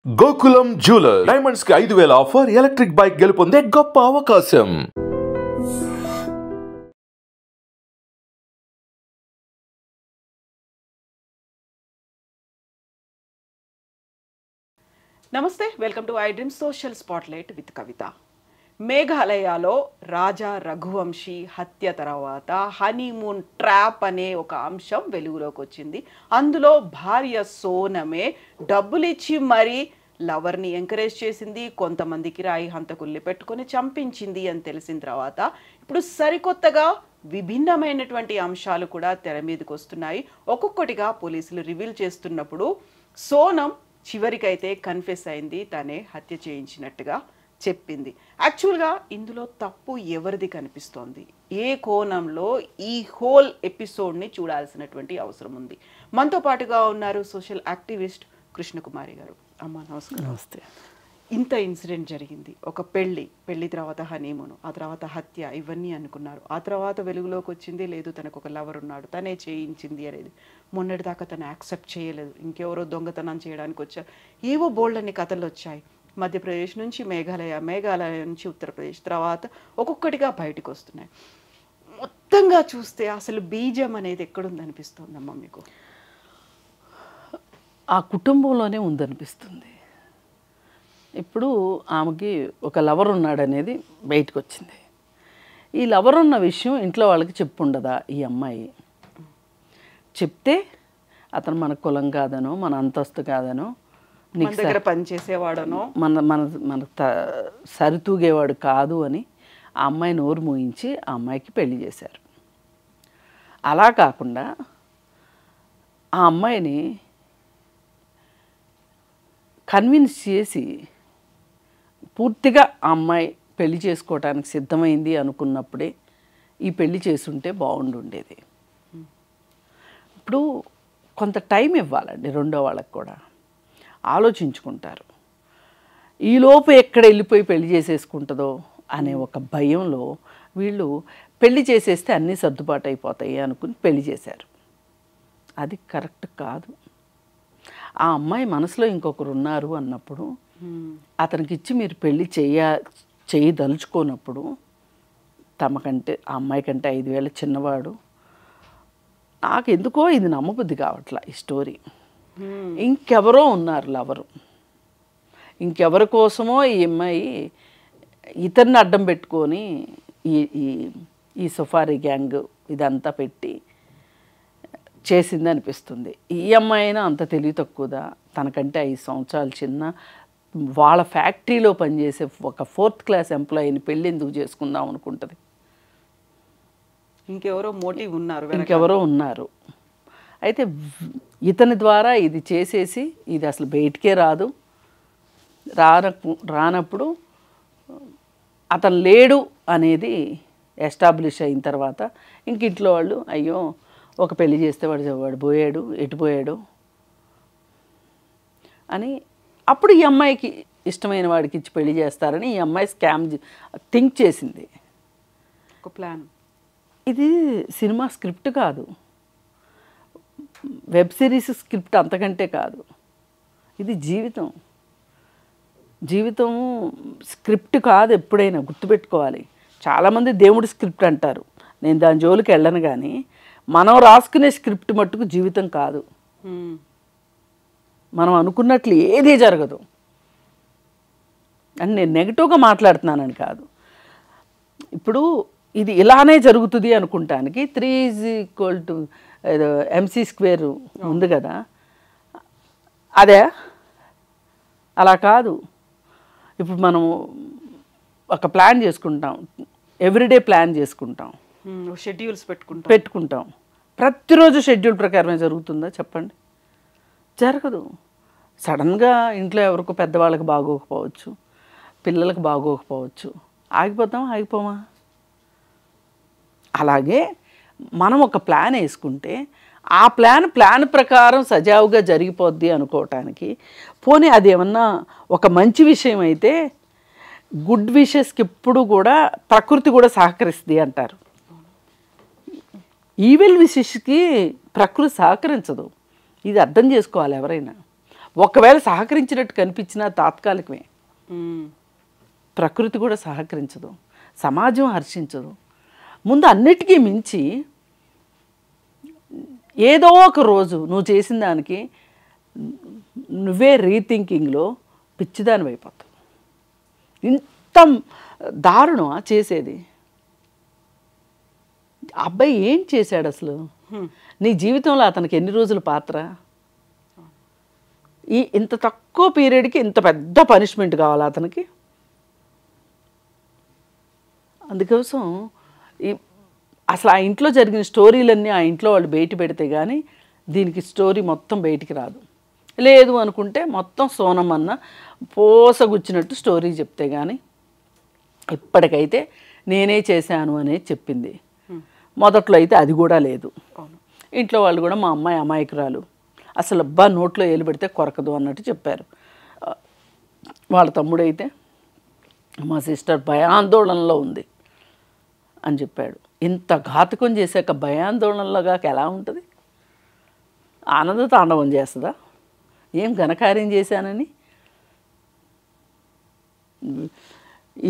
Gokulam jeweller diamonds కి 5,000 offer electric bike గెలుపొందే గొప్ప అవకాశం. నమస్తే, welcome to I dream social spotlight with Kavitha. మేఘాలయలో రాజా రఘువంశీ హత్య తర్వాత హనీమూన్ ట్రాప్ అనే ఒక అంశం వెలుగులోకి వచ్చింది. అందులో భార్య సోనమే డబ్బులిచ్చి మరీ లవర్ని ఎంకరేజ్ చేసింది, కొంతమందికి రాయి హంతకుల్ని పెట్టుకొని చంపించింది అని తెలిసిన తర్వాత ఇప్పుడు సరికొత్తగా విభిన్నమైనటువంటి అంశాలు కూడా తెర మీదకి వస్తున్నాయి. ఒక్కొక్కటిగా పోలీసులు రివీల్ చేస్తున్నప్పుడు సోనం చివరికైతే కన్ఫెస్ అయింది, తనే హత్య చేయించినట్టుగా చెప్పింది. యాక్చువల్గా ఇందులో తప్పు ఎవరిది కనిపిస్తోంది? ఏ కోణంలో ఈ హోల్ ఎపిసోడ్ని చూడాల్సినటువంటి అవసరం ఉంది? మనతో పాటుగా ఉన్నారు సోషల్ యాక్టివిస్ట్ కృష్ణకుమారి గారు. అమ్మ నమస్కారం. నమస్తే. ఇంత ఇన్సిడెంట్ జరిగింది, ఒక పెళ్లి తర్వాత హనీమూన్, ఆ తర్వాత హత్య, ఇవన్నీ అనుకున్నారు. ఆ తర్వాత వెలుగులోకి వచ్చింది లేదు తనకు ఒక లవర్ ఉన్నాడు, తనే చేయించింది అనేది. మొన్నటిదాకా తను యాక్సెప్ట్ చేయలేదు, ఇంకెవరో దొంగతనం చేయడానికి వచ్చారు. ఏవో బోల్డ్ అన్ని కథలు వచ్చాయి. మధ్యప్రదేశ్ నుంచి మేఘాలయ నుంచి ఉత్తరప్రదేశ్, తర్వాత ఒక్కొక్కటిగా బయటకు వస్తున్నాయి. మొత్తంగా చూస్తే అసలు బీజం అనేది ఎక్కడుందనిపిస్తుందమ్మా మీకు? ఆ కుటుంబంలోనే ఉందనిపిస్తుంది. ఇప్పుడు ఆమెకి ఒక లవర్ ఉన్నాడనేది బయటకు వచ్చింది. ఈ లవర్ ఉన్న విషయం ఇంట్లో వాళ్ళకి చెప్పుండదా ఈ అమ్మాయి? చెప్తే అతను మన కులం కాదనో మన అంతస్తు కాదనో మన దగ్గర పనిచేసేవాడనో మన మన మన సరితూగేవాడు కాదు అని ఆ అమ్మాయి నోరు మూయించి ఆ అమ్మాయికి పెళ్లి చేశారు. అలా కాకుండా ఆ అమ్మాయిని కన్విన్స్ చేసి పూర్తిగా ఆ అమ్మాయి పెళ్లి చేసుకోవటానికి సిద్ధమైంది అనుకున్నప్పుడే ఈ పెళ్లి చేసుంటే బాగుండుండేది. ఇప్పుడు కొంత టైం ఇవ్వాలండి రెండో వాళ్ళకి కూడా, ఆలోచించుకుంటారు. ఈలోపు ఎక్కడ వెళ్ళిపోయి పెళ్లి చేసేసుకుంటుందో అనే ఒక భయంలో వీళ్ళు పెళ్లి చేసేస్తే అన్నీ సర్దుబాటు అయిపోతాయి అనుకుని పెళ్లి చేశారు. అది కరెక్ట్ కాదు. ఆ అమ్మాయి మనసులో ఇంకొకరు ఉన్నారు అన్నప్పుడు అతనికి ఇచ్చి మీరు పెళ్ళి చేయదలుచుకోనప్పుడు, తమకంటే ఆ అమ్మాయి కంటే 5,000 చిన్నవాడు, నాకు ఎందుకో ఇది నమ్మబుద్ధి కావట్లా ఈ స్టోరీ. ఇంకెవరో ఉన్నారు లవరు, ఇంకెవరి కోసమో ఈ అమ్మాయి ఇతన్ని అడ్డం పెట్టుకొని ఈ సఫారీ గ్యాంగ్ ఇదంతా పెట్టి చేసింది అనిపిస్తుంది. ఈ అమ్మాయి అయినా అంత తెలివి తక్కువదా? తనకంటే 5 సంవత్సరాలు చిన్న, వాళ్ళ ఫ్యాక్టరీలో పనిచేసే ఒక 4th క్లాస్ ఎంప్లాయీని పెళ్ళి ఎందుకు చేసుకుందాం అనుకుంటుంది? ఇంకెవరో మోటివ్ ఉన్నారు, ఇంకెవరో ఉన్నారు. అయితే ఇతని ద్వారా ఇది చేసేసి ఇది అసలు బయటికే రాదు. రానప్పుడు అతను లేడు అనేది ఎస్టాబ్లిష్ అయిన తర్వాత ఇంక ఇంట్లో వాళ్ళు అయ్యో ఒక పెళ్లి చేస్తే వాడు పోయాడు, ఎటుపోయాడు అని అప్పుడు ఈ అమ్మాయికి ఇష్టమైన వాడికి ఇచ్చి పెళ్లి చేస్తారని ఈ అమ్మాయి స్కామ్ థింక్ చేసింది. ఒక ప్లాన్. ఇది సినిమా స్క్రిప్ట్ కాదు, వెబ్ సిరీస్ స్క్రిప్ట్ అంతకంటే కాదు. ఇది జీవితం స్క్రిప్ట్ కాదు. ఎప్పుడైనా గుర్తుపెట్టుకోవాలి. చాలామంది దేవుడి స్క్రిప్ట్ అంటారు, నేను దాని జోలికి వెళ్ళను. కానీ మనం రాసుకునే స్క్రిప్ట్ మట్టుకు జీవితం కాదు. మనం అనుకున్నట్లు ఏదీ జరగదు. అని నేను నెగిటివ్గా మాట్లాడుతున్నానని కాదు. ఇప్పుడు ఇది ఇలానే జరుగుతుంది అనుకుంటానికి 3 MC² ఉంది కదా, అదే అలా కాదు. ఇప్పుడు మనం ఒక ప్లాన్ చేసుకుంటాం, ఎవ్రీడే ప్లాన్ చేసుకుంటాం, షెడ్యూల్స్ పెట్టుకుంటాం. ప్రతిరోజు షెడ్యూల్ ప్రకారమే జరుగుతుందా చెప్పండి? జరగదు. సడన్గా ఇంట్లో ఎవరికో పెద్దవాళ్ళకి బాగోకపోవచ్చు, పిల్లలకు బాగోకపోవచ్చు, ఆగిపోమా? అలాగే మనం ఒక ప్లాన్ వేసుకుంటే ఆ ప్లాన్ ప్రకారం సజావుగా జరిగిపోద్ది అనుకోవటానికి, పోనీ అది ఏమన్నా ఒక మంచి విషయం అయితే గుడ్ విషెస్కి ఎప్పుడు కూడా ప్రకృతి కూడా సహకరిస్తుంది అంటారు. ఈవిల్ విషెస్కి ప్రకృతి సహకరించదు. ఇది అర్థం చేసుకోవాలి ఎవరైనా. ఒకవేళ సహకరించినట్టు కనిపించినా తాత్కాలికమే. ఉమ్. ప్రకృతి కూడా సహకరించదు, సమాజం హర్షించదు. ముందు అన్నిటికీ మించి ఏదో ఒక రోజు నువ్వు చేసిన దానికి నువ్వే రీథింకింగ్లో పిచ్చిదాని అయిపోతావు. ఇంత దారుణం చేసేది. అబ్బాయి ఏం చేశాడు అసలు? నీ జీవితంలో అతనికి ఎన్ని రోజుల పాత్ర? ఇంత తక్కువ పీరియడ్కి ఇంత పెద్ద పనిష్మెంట్ కావాలి అతనికి? అందుకోసం అసలు ఆ ఇంట్లో జరిగిన స్టోరీలన్నీ ఆ ఇంట్లో వాళ్ళు బయట పెడితే కానీ దీనికి స్టోరీ మొత్తం బయటికి రాదు. లేదు అనుకుంటే మొత్తం సోనమన్న పోసగుచ్చినట్టు స్టోరీ చెప్తే కానీ ఇప్పటికైతే నేనే చేశాను అనేది చెప్పింది. మొదట్లో అయితే అది కూడా లేదు. ఇంట్లో వాళ్ళు కూడా మా అమ్మాయి అమాయకురాలు, అసలు నోట్లో ఏలు పెడితే కొరకదు అన్నట్టు చెప్పారు. వాళ్ళ తమ్ముడైతే మా సిస్టర్ భయాందోళనలో ఉంది అని చెప్పాడు. ఇంత ఘాతుకం చేశాక భయాందోళనలోగా ఎలా ఉంటుంది? ఆనంద తాండవం చేస్తుందా? ఏం ఘనకార్యం చేశానని?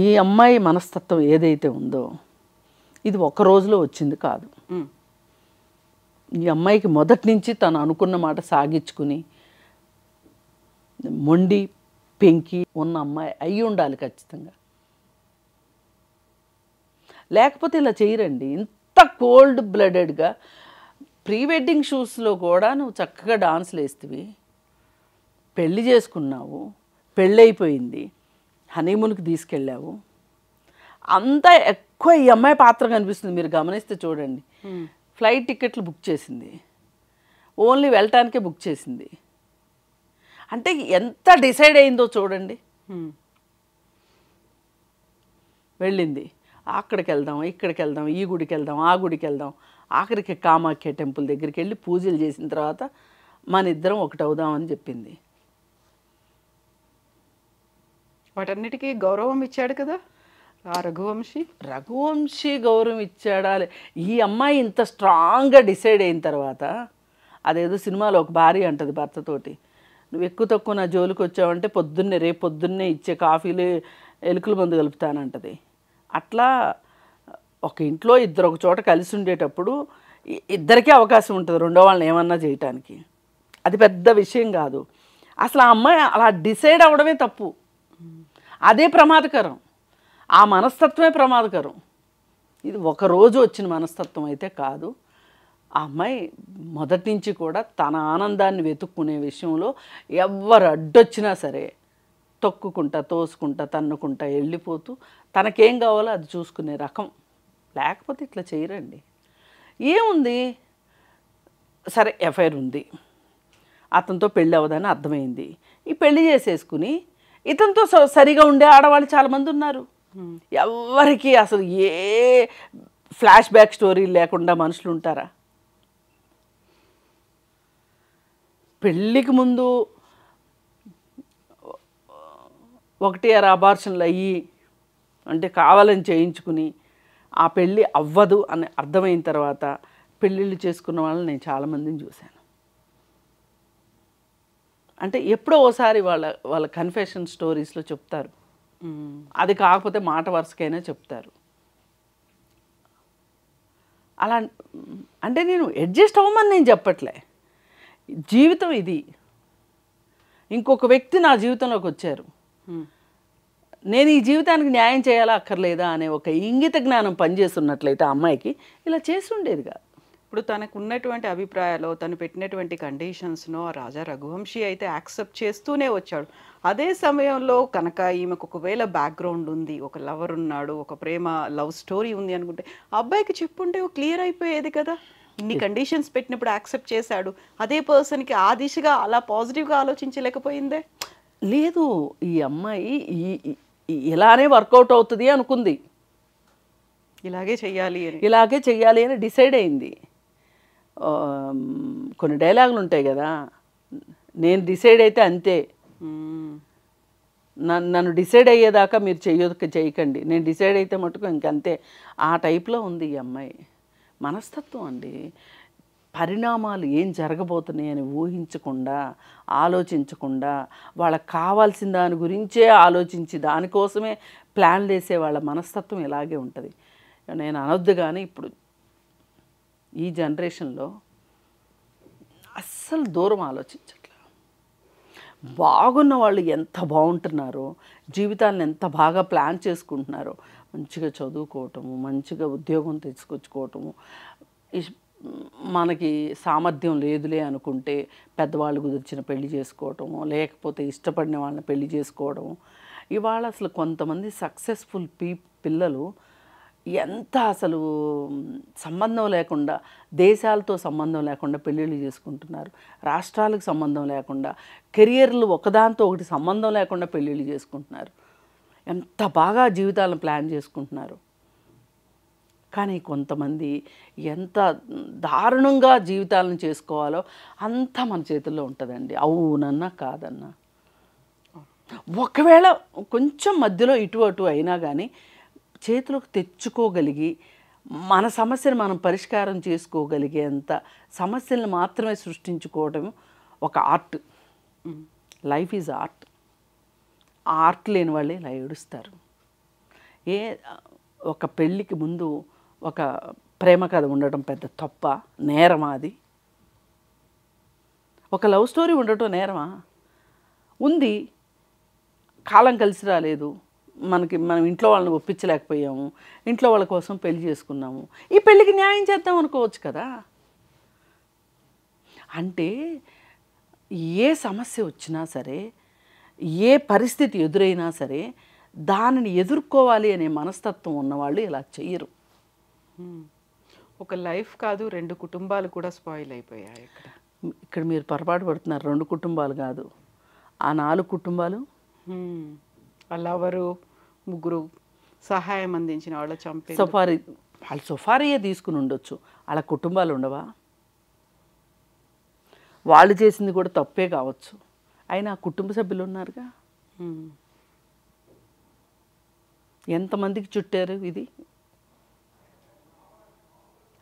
ఈ అమ్మాయి మనస్తత్వం ఏదైతే ఉందో ఇది ఒక రోజులో వచ్చింది కాదు. ఈ అమ్మాయికి మొదటి నుంచి తను అనుకున్న మాట సాగించుకుని మొండి పెంకి ఉన్న అమ్మాయి అయి ఉండాలి ఖచ్చితంగా. లేకపోతే ఇలా చేయరండి. ఇంత కోల్డ్ బ్లడెడ్గా ప్రీ వెడ్డింగ్ షూస్లో కూడా నువ్వు చక్కగా డాన్స్లు వేస్తేవి, పెళ్ళి చేసుకున్నావు, పెళ్ళైపోయింది, హనీమూన్కి తీసుకెళ్ళావు, అంతా ఎక్కువ ఈ అమ్మాయి పాత్ర కనిపిస్తుంది. మీరు గమనిస్తే చూడండి, ఫ్లైట్ టికెట్లు బుక్ చేసింది, ఓన్లీ వెళ్ళటానికే బుక్ చేసింది. అంటే ఎంత డిసైడ్ అయిందో చూడండి. వెళ్ళింది, అక్కడికి వెళ్దాం, ఇక్కడికి వెళ్దాం, ఈ గుడికి వెళ్దాం, ఆ గుడికి వెళ్దాం, ఆఖరికి కామాఖ్య టెంపుల్ దగ్గరికి వెళ్ళి పూజలు చేసిన తర్వాత మన ఇద్దరం ఒకటి అవుదామని చెప్పింది. వాటన్నిటికీ గౌరవం ఇచ్చాడు కదా ఆ రఘువంశీ. రఘువంశీ గౌరవం ఇచ్చాడా? ఈ అమ్మాయి ఇంత స్ట్రాంగ్గా డిసైడ్ అయిన తర్వాత, అదేదో సినిమాలో ఒక భార్య అంటది భర్తతోటి, నువ్వు ఎక్కువ తక్కువ నా జోలికి వచ్చావంటే రేపు పొద్దున్నే ఇచ్చే కాఫీలు ఎలుకల మందు కలుపుతానంటది. అట్లా ఒక ఇంట్లో ఇద్దరు ఒక చోట కలిసి ఉండేటప్పుడు ఇద్దరికీ అవకాశం ఉంటుంది రెండో వాళ్ళని ఏమన్నా చేయటానికి. అది పెద్ద విషయం కాదు. అసలు ఆ అమ్మాయి అలా డిసైడ్ అవ్వడమే తప్పు. అదే ప్రమాదకరం. ఆ మనస్తత్వమే ప్రమాదకరం. ఇది ఒకరోజు వచ్చిన మనస్తత్వం అయితే కాదు. ఆ అమ్మాయి మొదటి నుంచి కూడా తన ఆనందాన్ని వెతుక్కునే విషయంలో ఎవరు అడ్డొచ్చినా సరే తొక్కుకుంటా, తోసుకుంటా, తన్నుకుంటా వెళ్ళిపోతూ తనకేం కావాలో అది చూసుకునే రకం. లేకపోతే ఇట్లా చేయరండి. ఏముంది, సరే ఎఫ్ఐఆర్ ఉంది, అతనితో పెళ్ళి అవ్వదని అర్థమైంది, ఈ పెళ్ళి చేసేసుకుని ఇతనితో సరిగా ఉండే ఆడవాళ్ళు చాలామంది ఉన్నారు. ఎవరికి అసలు ఏ ఫ్లాష్ బ్యాక్ స్టోరీ లేకుండా మనుషులు ఉంటారా? పెళ్ళికి ముందు 1 అబార్షన్లు అయ్యి అంటే కావాలని చేయించుకుని ఆ పెళ్ళి అవ్వదు అని అర్థమైన తర్వాత పెళ్ళిళ్ళు చేసుకున్న వాళ్ళని నేను చాలామందిని చూశాను. అంటే ఎప్పుడో ఓసారి వాళ్ళ కన్ఫెషన్ స్టోరీస్లో చెప్తారు, అది కాకపోతే మాట వరుసకైనా చెప్తారు. అలా అంటే నేను అడ్జస్ట్ అవ్వమని నేను చెప్పట్లే. జీవితం ఇది. ఇంకొక వ్యక్తి నా జీవితంలోకి వచ్చారు, నేను ఈ జీవితానికి న్యాయం చేయాలా అక్కర్లేదా అనే ఒక ఇంగిత జ్ఞానం పనిచేస్తున్నట్లయితే ఆ అమ్మాయికి ఇలా చేసి ఉండేది కాదు. ఇప్పుడు తనకు ఉన్నటువంటి అభిప్రాయాలు, తను పెట్టినటువంటి కండిషన్స్ను రాజా రఘువంశీ అయితే యాక్సెప్ట్ చేస్తూనే వచ్చాడు. అదే సమయంలో కనుక ఈమెకు ఒకవేళ బ్యాక్గ్రౌండ్ ఉంది, ఒక లవర్ ఉన్నాడు, ఒక లవ్ స్టోరీ ఉంది అనుకుంటే అబ్బాయికి చెప్పుంటే క్లియర్ అయిపోయేది కదా. ఇన్ని కండిషన్స్ పెట్టినప్పుడు యాక్సెప్ట్ చేశాడు, అదే పర్సన్కి ఆ దిశగా అలా పాజిటివ్గా ఆలోచించలేకపోయిందే. లేదు, ఈ అమ్మాయి ఇలానే వర్కౌట్ అవుతుంది అనుకుంది, ఇలాగే చెయ్యాలి అని డిసైడ్ అయింది. కొన్ని డైలాగులు ఉంటాయి కదా, నేను డిసైడ్ అయితే అంతే, నన్ను డిసైడ్ అయ్యేదాకా మీరు చేయకండి, నేను డిసైడ్ అయితే మటుకు ఇంకంతే. ఆ టైప్లో ఉంది ఈ అమ్మాయి మనస్తత్వం అండి. పరిణామాలు ఏం జరగబోతున్నాయని ఊహించకుండా, ఆలోచించకుండా, వాళ్ళకి కావాల్సిన దాని గురించే ఆలోచించి దానికోసమే ప్లాన్లు వేసే వాళ్ళ మనస్తత్వం ఇలాగే ఉంటుంది. నేను అనొద్దు కానీ ఇప్పుడు ఈ జనరేషన్లో అస్సలు దూరం ఆలోచించట్లేదు. బాగున్న వాళ్ళు ఎంత బాగుంటున్నారో, జీవితాలను ఎంత బాగా ప్లాన్ చేసుకుంటున్నారో, మంచిగా చదువుకోవటము, మంచిగా ఉద్యోగం తెచ్చుకొచ్చుకోవటము, మనకి సామర్థ్యం లేదులే అనుకుంటే పెద్దవాళ్ళు కుదిర్చిన పెళ్లి చేసుకోవటము, లేకపోతే ఇష్టపడిన వాళ్ళని పెళ్లి చేసుకోవడము. ఇవాళ అసలు కొంతమంది సక్సెస్ఫుల్ పిల్లలు ఎంత అసలు సంబంధం లేకుండా, దేశాలతో సంబంధం లేకుండా పెళ్ళిళ్ళు చేసుకుంటున్నారు, రాష్ట్రాలకు సంబంధం లేకుండా, కెరియర్లు ఒకదాంతో ఒకటి సంబంధం లేకుండా పెళ్ళిళ్ళు చేసుకుంటున్నారు. ఎంత బాగా జీవితాలను ప్లాన్ చేసుకుంటున్నారు. కానీ కొంతమంది ఎంత దారుణంగా జీవితాలను చేసుకోవాలో అంతా మన చేతుల్లో ఉంటుందండి. అవునన్నా కాదన్నా, ఒకవేళ కొంచెం మధ్యలో ఇటు అటు అయినా కానీ చేతులకు తెచ్చుకోగలిగి మన సమస్యను మనం పరిష్కారం చేసుకోగలిగేంత సమస్యలను మాత్రమే సృష్టించుకోవడం ఒక ఆర్ట్. Life is art. ఆ ఆర్ట్ లేని వాళ్ళే ఇలా ఏడుస్తారు. ఒక పెళ్ళికి ముందు ఒక ప్రేమ కథ ఉండటం పెద్ద తప్ప, నేరమా అది? ఒక లవ్ స్టోరీ ఉండటం నేరమా? ఉంది, కాలం కలిసి రాలేదు, మనం ఇంట్లో వాళ్ళని ఒప్పించలేకపోయాము, ఇంట్లో వాళ్ళ కోసం పెళ్లి చేసుకున్నాము, ఈ పెళ్ళికి న్యాయం చేద్దాం అనుకోవచ్చు కదా. అంటే ఏ సమస్య వచ్చినా సరే, ఏ పరిస్థితి ఎదురైనా సరే దానిని ఎదుర్కోవాలి అనే మనస్తత్వం ఉన్నవాళ్ళు ఇలా చెయ్యరు. ఒక లైఫ్ కాదు, 2 కుటుంబాలు కూడా స్పాయిల్ అయిపోయాయి. ఇక్కడ మీరు పొరపాటు పడుతున్నారు. 2 కుటుంబాలు కాదు, ఆ 4 కుటుంబాలు. లవరు, 3 సహాయం అందించిన వాళ్ళ చంపే వాళ్ళు సఫారీయే తీసుకుని ఉండొచ్చు, వాళ్ళ కుటుంబాలు ఉండవా? వాళ్ళు చేసింది కూడా తప్పే కావచ్చు, అయినా కుటుంబ సభ్యులు ఉన్నారుగా. ఎంతమందికి చుట్టారు ఇది?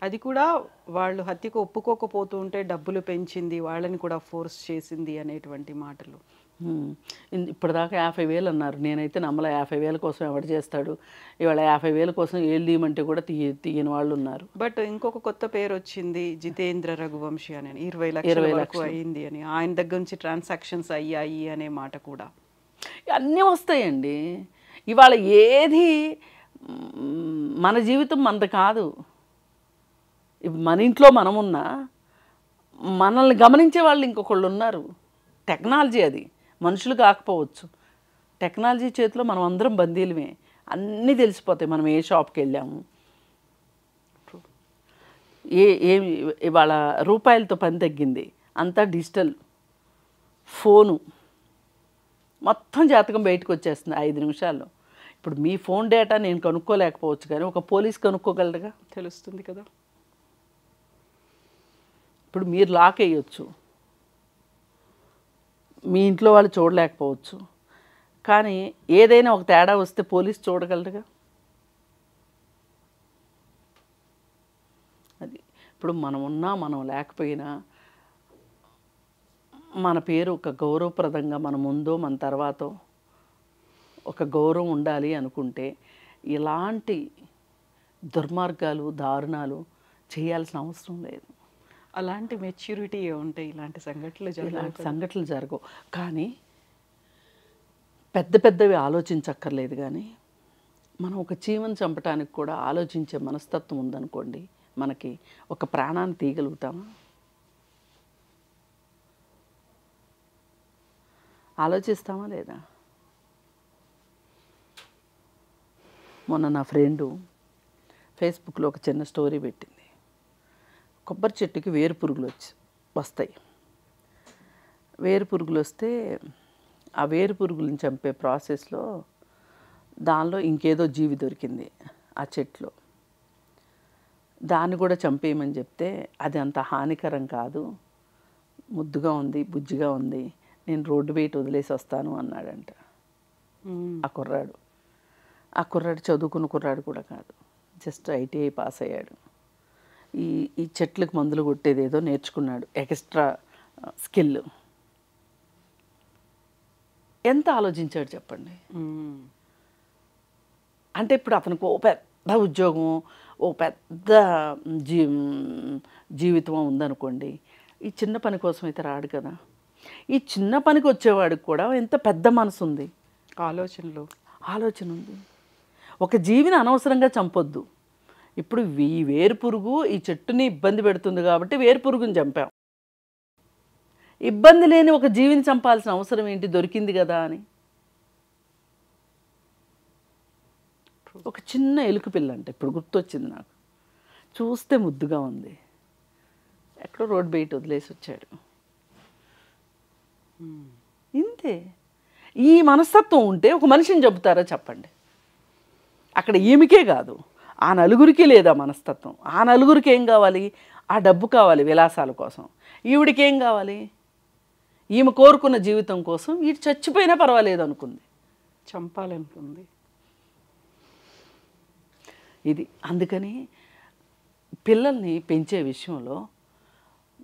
అది కూడా వాళ్ళు హత్యకు ఒప్పుకోకపోతూ ఉంటే డబ్బులు పెంచింది, వాళ్ళని కూడా ఫోర్స్ చేసింది అనేటువంటి మాటలు. ఇప్పటిదాకా 50,000 అన్నారు. నేనైతే నమ్మల. 50,000 కోసం ఎవడు చేస్తాడు? ఇవాళ 50,000 కోసం ఏళ్ళు తీయమంటే కూడా తీయని వాళ్ళు ఉన్నారు. బట్ ఇంకొక కొత్త పేరు వచ్చింది, జితేంద్ర రఘువంశీ అని. 20 లక్షల వరకు అయింది అని, ఆయన దగ్గర నుంచి ట్రాన్సాక్షన్స్ అయ్యాయి అనే మాట కూడా. అన్నీ వస్తాయండి. ఇవాళ ఏది మన జీవితం మనది కాదు. మన ఇంట్లో మనమున్నా మనల్ని గమనించే వాళ్ళు ఇంకొకళ్ళు ఉన్నారు. టెక్నాలజీ అది, మనుషులు కాకపోవచ్చు. టెక్నాలజీ చేతిలో మనం అందరం బందీలమే. అన్నీ తెలిసిపోతాయి. మనం ఏ షాప్కి వెళ్ళాము, ఇవాళ రూపాయలతో పని తగ్గింది, అంతా డిజిటల్. ఫోను మొత్తం జాతకం బయటకు వచ్చేస్తుంది 5 నిమిషాల్లో. ఇప్పుడు మీ ఫోన్ డేటా నేను కనుక్కోలేకపోవచ్చు, కానీ ఒక పోలీస్ కనుక్కోగలరుగా, తెలుస్తుంది కదా. ఇప్పుడు మీరు లాక్ వేయచ్చు, మీ ఇంట్లో వాళ్ళు చూడలేకపోవచ్చు, కానీ ఏదైనా ఒక తేడా వస్తే పోలీస్ చూడగలరుగా. అది ఇప్పుడు మనం ఉన్నా మనం లేకపోయినా మన పేరు ఒక గౌరవప్రదంగా మన ముందో మన తర్వాతో ఒక గౌరవం ఉండాలి అనుకుంటే ఇలాంటి దుర్మార్గాలు, దారుణాలు చేయాల్సిన అవసరం లేదు. అలాంటి మెచ్యూరిటీ ఉంటాయి ఇలాంటి సంఘటనలు జరగవు. కానీ పెద్ద పెద్దవి ఆలోచించక్కర్లేదు. కానీ మనం ఒక చీమను చంపడానికి కూడా ఆలోచించే మనస్తత్వం ఉందనుకోండి, మనకి ఒక ప్రాణాన్ని తీయగలుగుతామా? ఆలోచిస్తామా లేదా? మొన్న నా ఫ్రెండు ఫేస్బుక్లో ఒక చిన్న స్టోరీ పెట్టింది. కొబ్బరి చెట్టుకి వేరు పురుగులు వస్తాయి. వేరు పురుగులు వస్తే ఆ వేరు పురుగులను చంపే ప్రాసెస్లో దానిలో ఇంకేదో జీవి దొరికింది ఆ చెట్లో. దాన్ని కూడా చంపేయమని చెప్తే అది అంత హానికరం కాదు, ముద్దుగా ఉంది, బుజ్జిగా ఉంది, నేను రోడ్డు బయట వదిలేసి వస్తాను అన్నాడంట ఆ కుర్రాడు. ఆ కుర్రాడు చదువుకున్న కుర్రాడు కూడా కాదు, జస్ట్ ITI పాస్ అయ్యాడు. ఈ ఈ చెట్లకు మందులు కొట్టేది ఏదో నేర్చుకున్నాడు, ఎక్స్ట్రా స్కిల్. ఎంత ఆలోచించాడు చెప్పండి. అంటే ఇప్పుడు అతనికి ఓ పెద్ద ఉద్యోగం, ఓ పెద్ద జీవితం ఉందనుకోండి, ఈ చిన్న పని కోసం అయితే రాడు కదా. ఈ చిన్న పనికి వచ్చేవాడికి కూడా ఎంత పెద్ద మనసు ఉంది, ఆలోచన ఉంది. ఒక జీవిని అనవసరంగా చంపొద్దు. ఇప్పుడు ఈ వేరుపురుగు ఈ చెట్టుని ఇబ్బంది పెడుతుంది కాబట్టి వేరుపురుగుని చంపాం. ఇబ్బంది లేని ఒక జీవిని చంపాల్సిన అవసరం ఏంటి, దొరికింది కదా అని. ఒక చిన్న ఎలుక పిల్ల అంటే ఇప్పుడు గుర్తొచ్చింది నాకు, చూస్తే ముద్దుగా ఉంది, ఎక్కడో రోడ్ బయట వదిలేసి వచ్చాడు. ఇంతే. ఈ మనస్తత్వం ఉంటే ఒక మనిషిని చంపుతారా చెప్పండి. అక్కడ ఈమెకే కాదు, ఆ నలుగురికి లేదా మనస్తత్వం. ఆ నలుగురికి ఏం కావాలి, ఆ డబ్బు కావాలి విలాసాల కోసం. ఈవిడికి ఏం కావాలి, ఈమె కోరుకున్న జీవితం కోసం వీడు చచ్చిపోయినా పర్వాలేదు అనుకుంది, చంపాలనుకుంది. ఇది అందుకని పిల్లల్ని పెంచే విషయంలో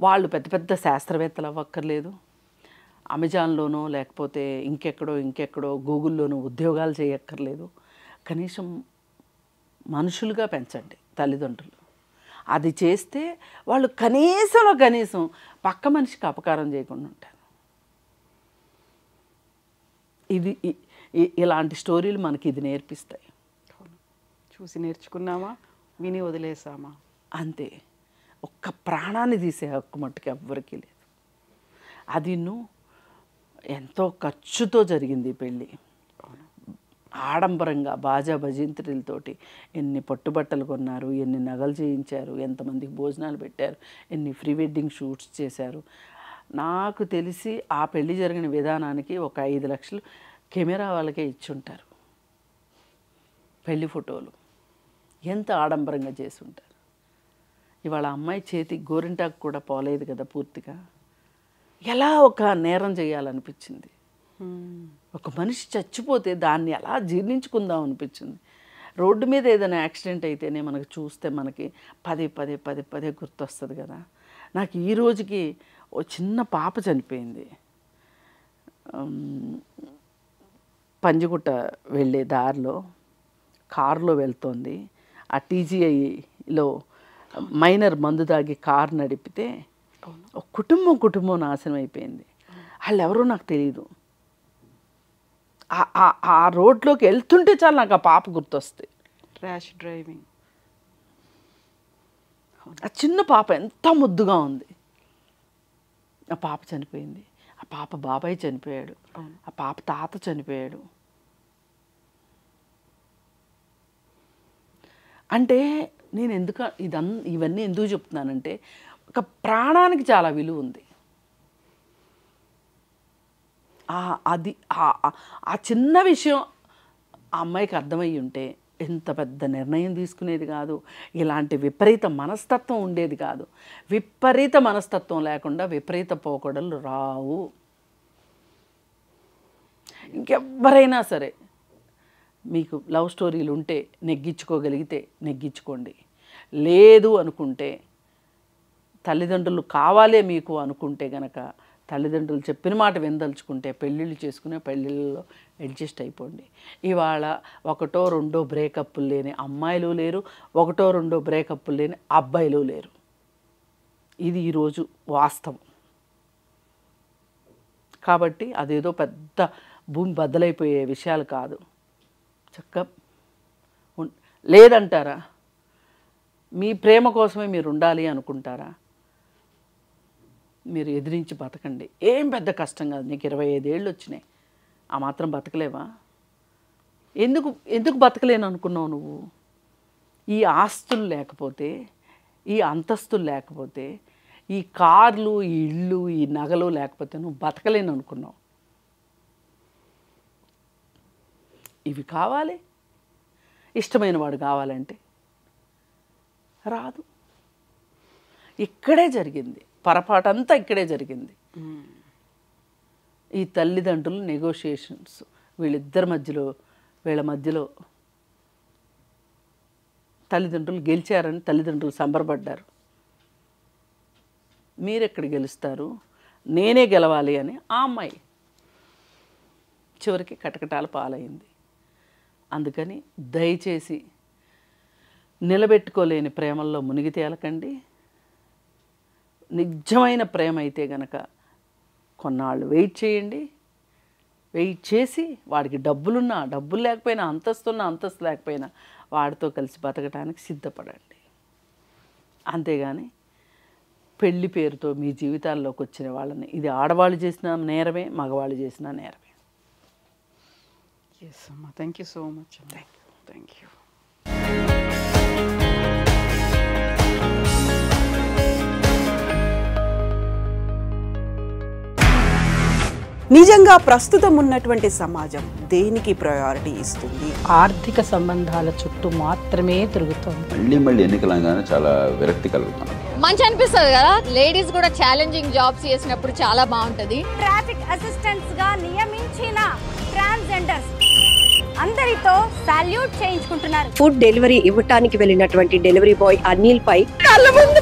వాళ్ళు పెద్ద పెద్ద శాస్త్రవేత్తలు అవ్వక్కర్లేదు, అమెజాన్లోనో లేకపోతే ఇంకెక్కడో గూగుల్లోనో ఉద్యోగాలు చేయక్కర్లేదు. కనీసం మనుషులుగా పెంచండి తల్లిదండ్రులు. అది చేస్తే వాళ్ళు కనీసం పక్క మనిషికి అపకారం చేయకుండా ఉంటారు. ఇది ఇలాంటి స్టోరీలు మనకి ఇది నేర్పిస్తాయి. చూసి నేర్చుకున్నామా, విని వదిలేసామా, అంతే. ఒక్క ప్రాణాన్ని తీసే హక్కు మట్టుకు ఎవ్వరికీ లేదు. అది ఎంతో ఖర్చుతో జరిగింది పెళ్ళి, ఆడంబరంగా బాజా భజంత్రులతోటి. ఎన్ని పట్టుబట్టలు కొన్నారు, ఎన్ని నగలు చేయించారు, ఎంతమందికి భోజనాలు పెట్టారు, ఎన్ని ప్రీ వెడ్డింగ్ షూట్స్ చేశారు. నాకు తెలిసి ఆ పెళ్ళి జరిగిన విధానానికి ఒక 5 లక్షలు కెమెరా వాళ్ళకే ఇచ్చుంటారు. పెళ్లి ఫోటోలు ఎంత ఆడంబరంగా చేసి ఉంటారు. ఇవాళ అమ్మాయి చేతికి గోరింటాకు కూడా పోలేదు కదా పూర్తిగా. ఎలా ఒక నేరం చేయాలనిపించింది. ఒక మనిషి చచ్చిపోతే దాన్ని ఎలా జీర్ణించుకుందాం అనిపించింది. రోడ్డు మీద ఏదైనా యాక్సిడెంట్ అయితేనే మనకు చూస్తే మనకి పదే గుర్తొస్తుంది కదా. నాకు ఈ రోజుకి ఓ చిన్న పాప చనిపోయింది. పంజగుట్ట వెళ్ళే దారిలో కారులో వెళ్తోంది. ఆ టీజీఐలో మైనర్ మందు తాగి కారు నడిపితే ఒక కుటుంబం నాశనం అయిపోయింది. వాళ్ళు ఎవరో నాకు తెలియదు. ఆ రోడ్లోకి వెళ్తుంటే చాలు నాకు ఆ పాప గుర్తొస్తుంది. Rash driving. ఆ చిన్న పాప ఎంత ముద్దుగా ఉంది. ఆ పాప చనిపోయింది. ఆ పాప బాబాయ్ చనిపోయాడు. ఆ పాప తాత చనిపోయాడు. అంటే నేను ఇవన్నీ ఎందుకు చెప్తున్నానంటే ఒక ప్రాణానికి చాలా విలువ ఉంది. అది ఆ చిన్న విషయం ఆ అమ్మాయికి అర్థమయ్యి ఉంటే ఎంత పెద్ద నిర్ణయం తీసుకునేది కాదు. ఇలాంటి విపరీత మనస్తత్వం ఉండేది కాదు. విపరీత మనస్తత్వం లేకుండా విపరీత పోకడలు రావు. ఇంకెవ్వరైనా సరే మీకు లవ్ స్టోరీలు ఉంటే నెగ్గించుకోగలిగితే నెగ్గించుకోండి. లేదు అనుకుంటే తల్లిదండ్రులు కావాలే మీకు అనుకుంటే గనక తల్లిదండ్రులు చెప్పిన మాట వినదలుచుకుంటే పెళ్ళిళ్ళు చేసుకునే పెళ్ళిళ్ళలో అడ్జస్ట్ అయిపోండి. ఇవాళ 1, 2 బ్రేకప్లు లేని అమ్మాయిలు లేరు, 1, 2 బ్రేకప్లు లేని అబ్బాయిలు లేరు. ఇది ఈరోజు వాస్తవం. కాబట్టి అదేదో పెద్ద భూమి బద్దలైపోయే విషయాలు కాదు. చక్కగా లేదంటారా? మీ ప్రేమ కోసమే మీరు ఉండాలి అనుకుంటారా? మీరు ఎదిరించి బతకండి. ఏం పెద్ద కష్టం కాదు. నీకు 25 ఏళ్ళు వచ్చినాయి, ఆ మాత్రం బతకలేవా? ఎందుకు బతకలేను అనుకున్నావు నువ్వు? ఈ ఆస్తులు లేకపోతే, ఈ అంతస్తులు లేకపోతే, ఈ కార్లు, ఈ ఇళ్ళు, ఈ నగలు లేకపోతే నువ్వు బతకలేను అనుకున్నావు. ఇవి కావాలి. ఇష్టమైన వాడు కావాలంటే రాదు. ఇక్కడే జరిగింది పొరపాటంతా, ఇక్కడే జరిగింది. ఈ తల్లిదండ్రులు నెగోషియేషన్స్ వీళ్ళ మధ్యలో తల్లిదండ్రులు గెలిచారని తల్లిదండ్రులు సంబరపడ్డారు. మీరెక్కడ గెలుస్తారు, నేనే గెలవాలి అని ఆ అమ్మాయి చివరికి కటకటాల పాలైంది. అందుకని దయచేసి నిలబెట్టుకోలేని ప్రేమల్లో మునిగి తేలకండి. నిజమైన ప్రేమ అయితే గనక కొన్నాళ్ళు వెయిట్ చేయండి. వెయిట్ చేసి వాడికి డబ్బులున్నా డబ్బులు లేకపోయినా, అంతస్తున్నా అంతస్తు లేకపోయినా వాడితో కలిసి బతకడానికి సిద్ధపడండి. అంతేగాని పెళ్లి పేరుతో మీ జీవితాల్లోకి వచ్చిన వాళ్ళని, ఇది ఆడవాళ్ళు చేసిన నేరమే, మగవాళ్ళు చేసిన నేరమే. ఎస్ అమ్మా, thank you so much. Thank you. నిజంగా ప్రస్తుతం ఉన్నటువంటి సమాజం దేనికి ప్రయారిటీ ఇస్తుంది? ఆర్థిక సంబంధాల చుట్టూ మాత్రమే తిరుగుతుంది. మళ్ళీ ఎన్నికలంగానే చాలా విరక్తి కలుగుతాను. మంచి అనిపిస్తుంది కదా, లేడీస్ కూడా ఛాలెంజింగ్ జాబ్స్ చేసినప్పుడు చాలా బాగుంటది. ట్రాఫిక్ అసిస్టెంట్స్ గా నియమించిన ట్రాన్స్జెండర్స్ అందరితో సాల్యూట్ చేయించుకుంటున్నారు. ఫుడ్ డెలివరీ ఇవ్వటానికి వెళ్ళినటువంటి డెలివరీ బాయ్ అనిల్ పై కళ్ళ ముందు